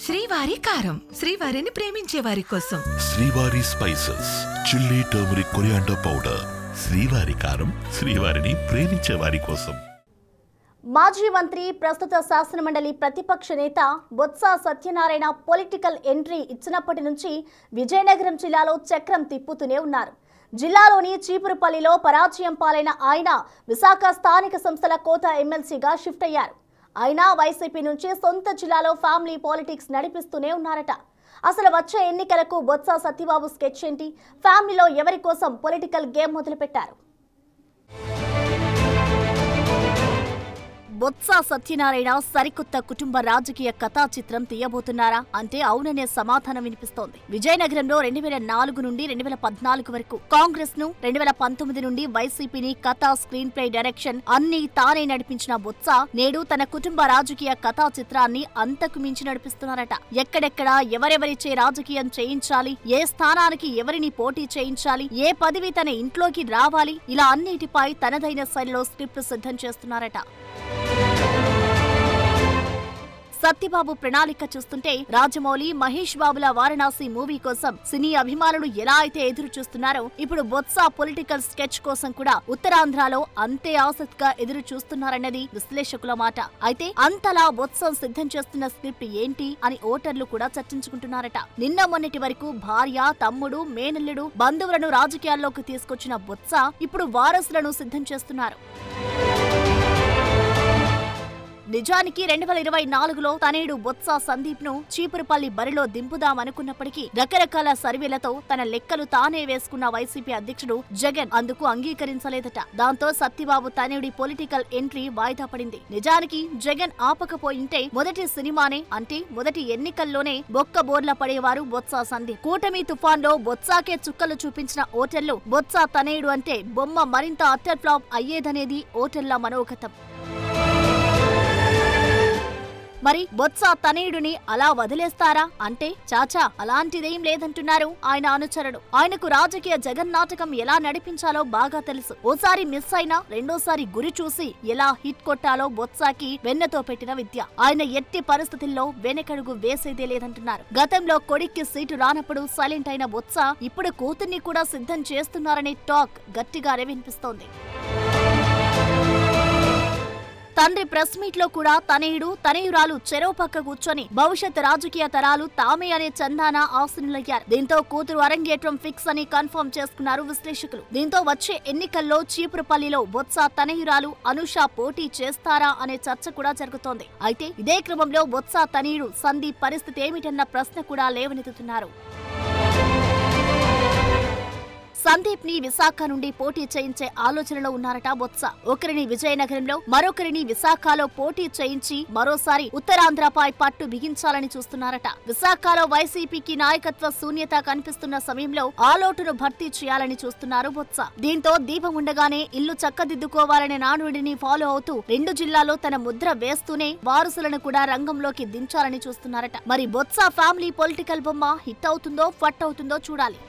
శ్రీవారి కారం, శ్రీవారిని ప్రేమించే వారి కోసం. శ్రీవారి spices, chilli, turmeric, coriander powder. శ్రీవారి కారం, శ్రీవారిని ప్రేమించే వారి కోసం. మాజీ మంత్రి, ప్రస్తుత శాసనమండలి ప్రతిపక్ష నేత బొత్స సత్యనారాయణ పొలిటికల్ ఎంట్రీ ఇచ్చినప్పటి నుంచి విజయనగరం జిల్లాలో చక్రం తిప్పుతూనే ఉన్నారు. జిల్లాలోని చీపురుపల్లిలో పరాజయం పాలైన ఆయన విశాఖ స్థానిక సంస్థల కోట ఎమ్మెల్సీగా షిఫ్ట్ అయ్యారు. అయినా వైసీపీ నుంచి సొంత జిల్లాలో ఫ్యామిలీ పాలిటిక్స్ నడిపిస్తూనే ఉన్నారట. అసలు వచ్చే ఎన్నికలకు బొత్స సత్యబాబు స్కెచ్ ఏంటి? ఫ్యామిలీలో ఎవరి కోసం పొలిటికల్ గేమ్ మొదలుపెట్టారు? బొత్స సత్యనారాయణ సరికొత్త కుటుంబ రాజకీయ కథా చిత్రం తీయబోతున్నారా అంటే అవుననే సమాధానం వినిపిస్తోంది. విజయనగరంలో 2004 నుండి 2014 వరకు కాంగ్రెస్ ను, 2019 నుండి వైసీపీని కథా, స్క్రీన్ ప్లే, డైరెక్షన్ అన్ని తానే నడిపించిన బొత్స నేడు తన కుటుంబ రాజకీయ కథా చిత్రాన్ని అంతకు మించి నడిపిస్తున్నారట. ఎక్కడెక్కడ ఎవరెవరిచే రాజకీయం చేయించాలి, ఏ స్థానానికి ఎవరిని పోటీ చేయించాలి, ఏ పదవి తన ఇంట్లోకి రావాలి, ఇలా అన్నిటిపై తనదైన శైలిలో స్క్రిప్ట్ సిద్ధం చేస్తున్నారట. సత్యబాబు ప్రణాళిక చూస్తుంటే రాజమౌళి, మహేష్ బాబుల వారణాసి మూవీ కోసం సినీ అభిమానులు ఎలా అయితే ఎదురు చూస్తున్నారో ఇప్పుడు బొత్స పొలిటికల్ స్కెచ్ కోసం కూడా ఉత్తరాంధ్రలో అంతే ఆసక్తిగా ఎదురు చూస్తున్నారన్నది విశ్లేషకుల మాట. అయితే అంతలా బొత్స సిద్ధం చేస్తున్న స్క్రిప్ట్ ఏంటి అని ఓటర్లు కూడా చర్చించుకుంటున్నారట. నిన్న మొన్నటి వరకు భార్య, తమ్ముడు, మేనల్లుడు, బంధువులను రాజకీయాల్లోకి తీసుకొచ్చిన బొత్స ఇప్పుడు వారసులను సిద్ధం చేస్తున్నారు. నిజానికి 2024లో తనేడు బొత్స సందీప్ ను చీపురుపల్లి బరిలో దింపుదామనుకున్నప్పటికీ రకరకాల సర్వేలతో తన లెక్కలు తానే వేసుకున్న వైసీపీ అధ్యక్షుడు జగన్ అందుకు అంగీకరించలేదట. దాంతో సత్యబాబు తనేడి పొలిటికల్ ఎంట్రీ వాయిదా పడింది. నిజానికి జగన్ ఆపకపోయింటే మొదటి సినిమానే అంటే మొదటి ఎన్నికల్లోనే బొక్క బోర్ల పడేవారు బొత్స సందీప్. కూటమి తుఫాన్లో బొత్సాకే చుక్కలు చూపించిన ఓటర్లు బొత్స తనేడు అంటే బొమ్మ మరింత అట్టర్ ఫ్లాప్ అయ్యేదనేది ఓటర్ల మనోగతం. మరి బొత్స తనయుడిని అలా వదిలేస్తారా అంటే చాచా అలాంటిదేం లేదంటున్నారు ఆయన అనుచరుడు. ఆయనకు రాజకీయ జగన్నాటకం ఎలా నడిపించాలో బాగా తెలుసు. ఓసారి మిస్ అయినా రెండోసారి గురి చూసి ఎలా హిట్ కొట్టాలో బొత్సకి వెన్నతో పెట్టిన విద్య. ఆయన ఎట్టి పరిస్థితుల్లో వెనకడుగు వేసేదే లేదంటున్నారు. గతంలో కొడుక్కి సీటు రానప్పుడు సైలెంట్ అయిన బొత్స ఇప్పుడు కూతుర్ని కూడా సిద్ధం చేస్తున్నారనే టాక్ గట్టిగానే వినిపిస్తోంది. తండ్రి ప్రెస్ మీట్ లో కూడా తనయుడు, తనయురాలు చెరో పక్క కూర్చొని భవిష్యత్ రాజకీయ తరాలు తామే అనే చందాన ఆసనులయ్యారు. దీంతో కూతురు అరంగేట్రం ఫిక్స్ అని కన్ఫర్మ్ చేసుకున్నారు విశ్లేషకులు. దీంతో వచ్చే ఎన్నికల్లో చీపురుపల్లిలో బొత్స తనయురాలు అనుష పోటీ చేస్తారా అనే చర్చ కూడా జరుగుతోంది. అయితే ఇదే క్రమంలో బొత్స తనయుడు సందీప్ పరిస్థితి ఏమిటన్న ప్రశ్న కూడా లేవనెత్తుతున్నారు. సందీప్ ని విశాఖ నుండి పోటీ చేయించే ఆలోచనలో ఉన్నారట బొత్స. ఒకరిని విజయనగరంలో, మరొకరిని విశాఖలో పోటీ చేయించి మరోసారి ఉత్తరాంధ్రపై పట్టు బిగించాలని చూస్తున్నారట. విశాఖలో వైసీపీకి నాయకత్వ శూన్యత కనిపిస్తున్న సమయంలో ఆ లోటును భర్తీ చేయాలని చూస్తున్నారు బొత్స. దీంతో దీపం ఉండగానే ఇల్లు చక్కదిద్దుకోవాలనే నానుడిని ఫాలో అవుతూ 2 జిల్లాలో తన ముద్ర వేస్తూనే వారసులను కూడా రంగంలోకి దించాలని చూస్తున్నారట. మరి బొత్స ఫ్యామిలీ పొలిటికల్ బొమ్మ హిట్ అవుతుందో, ఫట్ అవుతుందో చూడాలి.